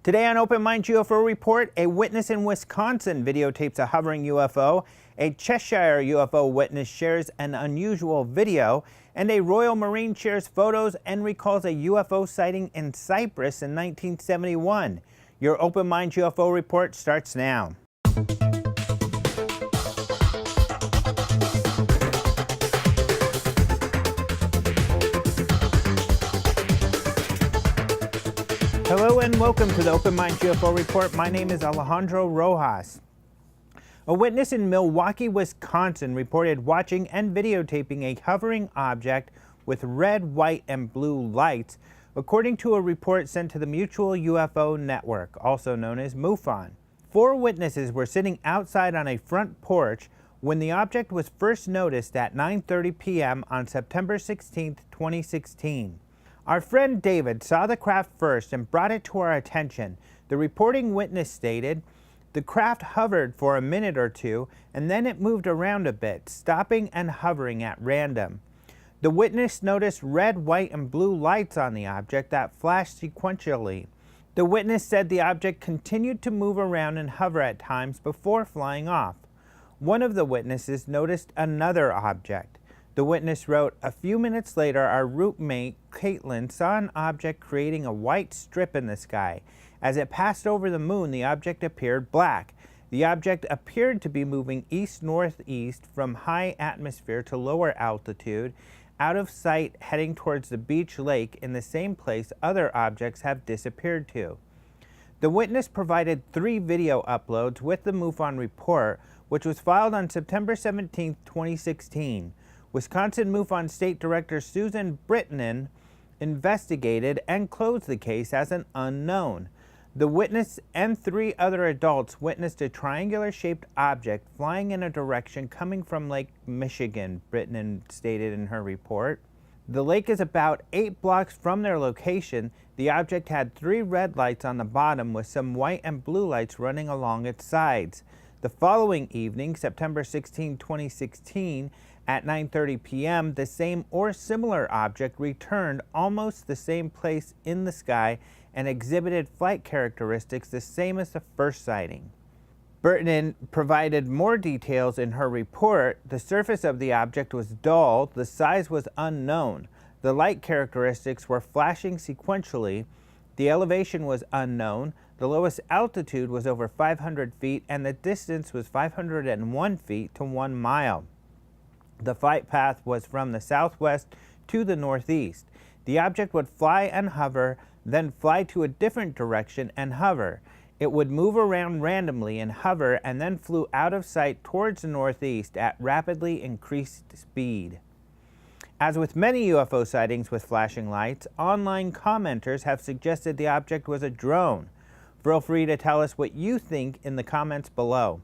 Today on Open Mind UFO Report, a witness in Wisconsin videotapes a hovering UFO, a Cheshire UFO witness shares an unusual video, and a Royal Marine shares photos and recalls a UFO sighting in Cyprus in 1971. Your Open Mind UFO Report starts now. Hello and welcome to the Open Mind UFO Report. My name is Alejandro Rojas. A witness in Milwaukee, Wisconsin reported watching and videotaping a hovering object with red, white, and blue lights, according to a report sent to the Mutual UFO Network, also known as MUFON. 4 witnesses were sitting outside on a front porch when the object was first noticed at 9:30 p.m. on September 16, 2016. Our friend David saw the craft first and brought it to our attention. The reporting witness stated, "The craft hovered for a minute or two and then it moved around a bit, stopping and hovering at random. The witness noticed red, white, and blue lights on the object that flashed sequentially. The witness said the object continued to move around and hover at times before flying off. One of the witnesses noticed another object. The witness wrote, "A few minutes later, our roommate, Caitlin, saw an object creating a white strip in the sky. As it passed over the moon, the object appeared black. The object appeared to be moving east-northeast from high atmosphere to lower altitude, out of sight, heading towards the beach lake in the same place other objects have disappeared to." The witness provided 3 video uploads with the MUFON report, which was filed on September 17, 2016. Wisconsin MUFON State Director Susan Brittonen investigated and closed the case as an unknown. The witness and 3 other adults witnessed a triangular-shaped object flying in a direction coming from Lake Michigan, Brittonen stated in her report. The lake is about 8 blocks from their location. The object had 3 red lights on the bottom with some white and blue lights running along its sides. The following evening, September 16, 2016, at 9:30 p.m., the same or similar object returned almost the same place in the sky and exhibited flight characteristics the same as the first sighting. Brittonen provided more details in her report. The surface of the object was dull, the size was unknown, the light characteristics were flashing sequentially, the elevation was unknown, the lowest altitude was over 500 feet, and the distance was 501 feet to 1 mile. The flight path was from the southwest to the northeast. The object would fly and hover, then fly to a different direction and hover. It would move around randomly and hover, and then flew out of sight towards the northeast at rapidly increased speed. As with many UFO sightings with flashing lights, online commenters have suggested the object was a drone. Feel free to tell us what you think in the comments below.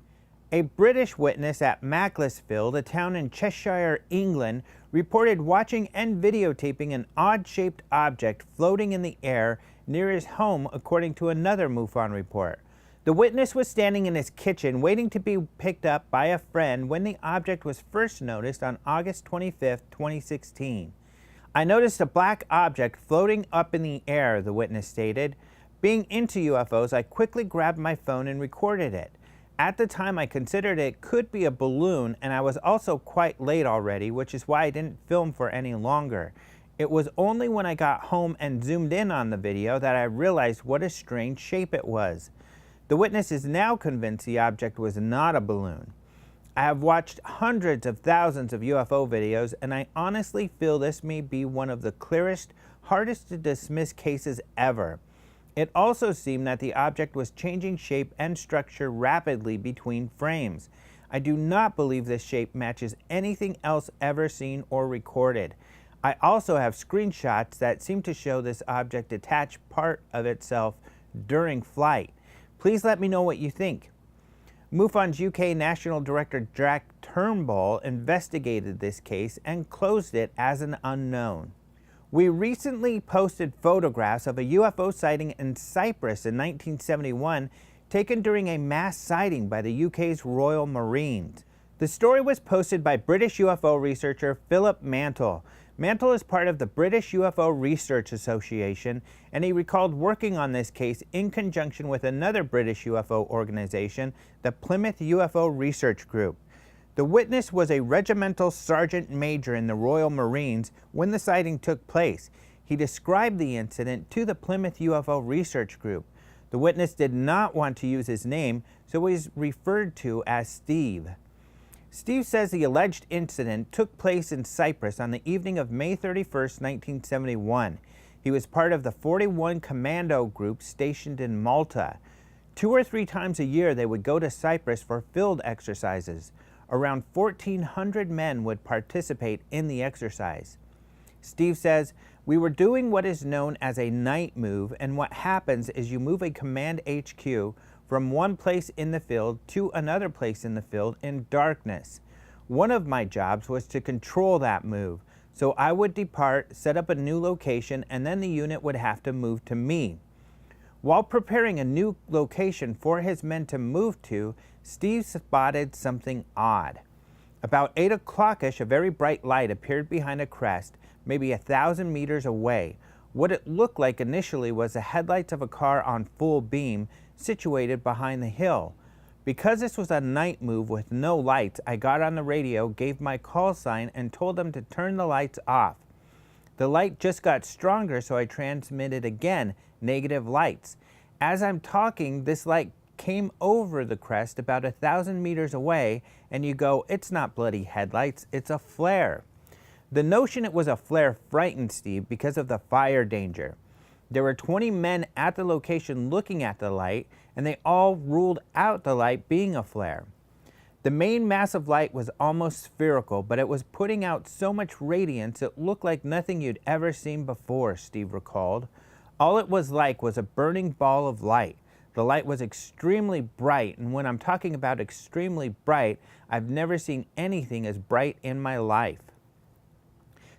A British witness at Macclesfield, a town in Cheshire, England, reported watching and videotaping an odd-shaped object floating in the air near his home, according to another MUFON report. The witness was standing in his kitchen waiting to be picked up by a friend when the object was first noticed on August 25, 2016. "I noticed a black object floating up in the air," the witness stated. "Being into UFOs, I quickly grabbed my phone and recorded it. At the time, I considered it could be a balloon, and I was also quite late already, which is why I didn't film for any longer. It was only when I got home and zoomed in on the video that I realized what a strange shape it was." The witness is now convinced the object was not a balloon. "I have watched hundreds of thousands of UFO videos, and I honestly feel this may be one of the clearest, hardest to dismiss cases ever. It also seemed that the object was changing shape and structure rapidly between frames. I do not believe this shape matches anything else ever seen or recorded. I also have screenshots that seem to show this object detach part of itself during flight. Please let me know what you think." MUFON's UK National Director Jack Turnbull investigated this case and closed it as an unknown. "We recently posted photographs of a UFO sighting in Cyprus in 1971 taken during a mass sighting by the UK's Royal Marines. The story was posted by British UFO researcher Philip Mantle. Mantle is part of the British UFO Research Association, and he recalled working on this case in conjunction with another British UFO organization, the Plymouth UFO Research Group. The witness was a regimental sergeant major in the Royal Marines when the sighting took place. He described the incident to the Plymouth UFO Research Group. The witness did not want to use his name, so he is referred to as Steve. Steve says the alleged incident took place in Cyprus on the evening of May 31, 1971. He was part of the 41 Commando group stationed in Malta. 2 or 3 times a year they would go to Cyprus for field exercises. Around 1,400 men would participate in the exercise. Steve says, "We were doing what is known as a night move, and what happens is you move a command HQ from one place in the field to another place in the field in darkness. One of my jobs was to control that move, so I would depart, set up a new location, and then the unit would have to move to me." While preparing a new location for his men to move to, Steve spotted something odd. About 8 o'clock-ish, a very bright light appeared behind a crest, maybe 1,000 meters away. What it looked like initially was the headlights of a car on full beam situated behind the hill. Because this was a night move with no lights, I got on the radio, gave my call sign, and told them to turn the lights off. The light just got stronger, so I transmitted again, negative lights. As I'm talking, this light came over the crest about 1,000 meters away, and you go, "It's not bloody headlights, it's a flare." The notion it was a flare frightened Steve because of the fire danger. There were 20 men at the location looking at the light, and they all ruled out the light being a flare. The main mass of light was almost spherical, but it was putting out so much radiance it looked like nothing you'd ever seen before, Steve recalled. All it was like was a burning ball of light. The light was extremely bright, and when I'm talking about extremely bright, I've never seen anything as bright in my life.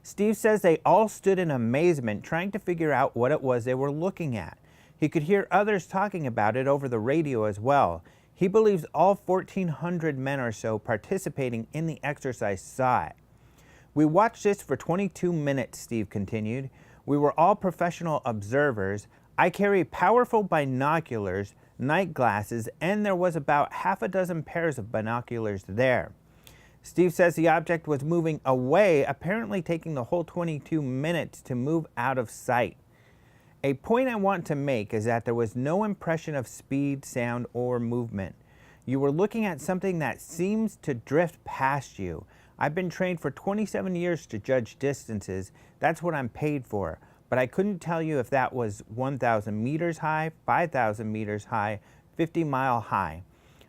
Steve says they all stood in amazement trying to figure out what it was they were looking at. He could hear others talking about it over the radio as well. He believes all 1,400 men or so participating in the exercise saw it. "We watched this for 22 minutes, Steve continued. We were all professional observers. I carry powerful binoculars, night glasses, and there was about half a dozen pairs of binoculars there." Steve says the object was moving away, apparently taking the whole 22 minutes to move out of sight. "A point I want to make is that there was no impression of speed, sound, or movement. You were looking at something that seems to drift past you. I've been trained for 27 years to judge distances. That's what I'm paid for. But I couldn't tell you if that was 1,000 meters high, 5,000 meters high, 50-mile high.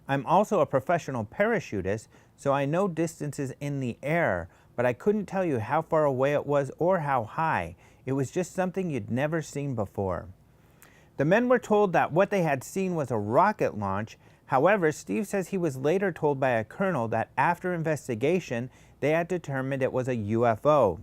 I'm also a professional parachutist, so I know distances in the air, but I couldn't tell you how far away it was or how high. It was just something you'd never seen before." The men were told that what they had seen was a rocket launch. However, Steve says he was later told by a colonel that after investigation, they had determined it was a UFO.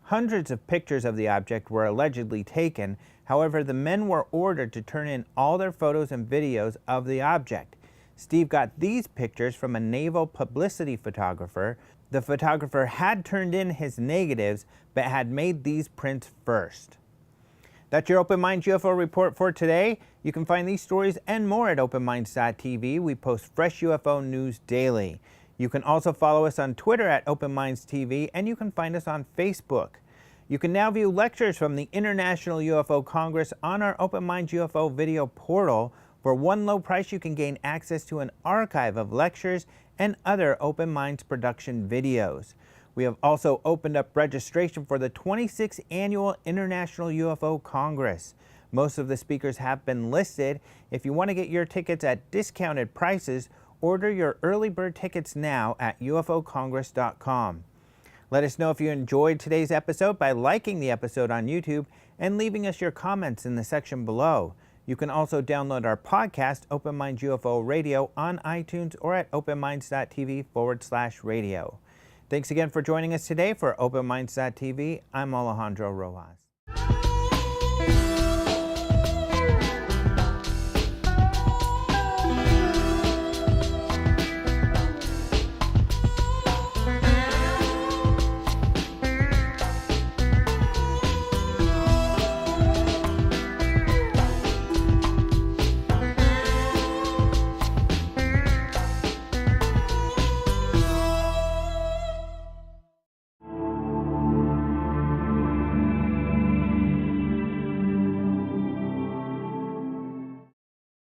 Hundreds of pictures of the object were allegedly taken. However, the men were ordered to turn in all their photos and videos of the object. Steve got these pictures from a naval publicity photographer. The photographer had turned in his negatives, but had made these prints first. That's your Open Minds UFO report for today. You can find these stories and more at openminds.tv. We post fresh UFO news daily. You can also follow us on Twitter at OpenMindsTV, and you can find us on Facebook. You can now view lectures from the International UFO Congress on our Open Minds UFO video portal. For one low price, you can gain access to an archive of lectures and other Open Minds production videos. We have also opened up registration for the 26th Annual International UFO Congress. Most of the speakers have been listed. If you want to get your tickets at discounted prices, order your early bird tickets now at ufocongress.com. Let us know if you enjoyed today's episode by liking the episode on YouTube and leaving us your comments in the section below. You can also download our podcast, Open Minds UFO Radio, on iTunes or at openminds.tv/radio. Thanks again for joining us today for Open Minds.tv. I'm Alejandro Rojas.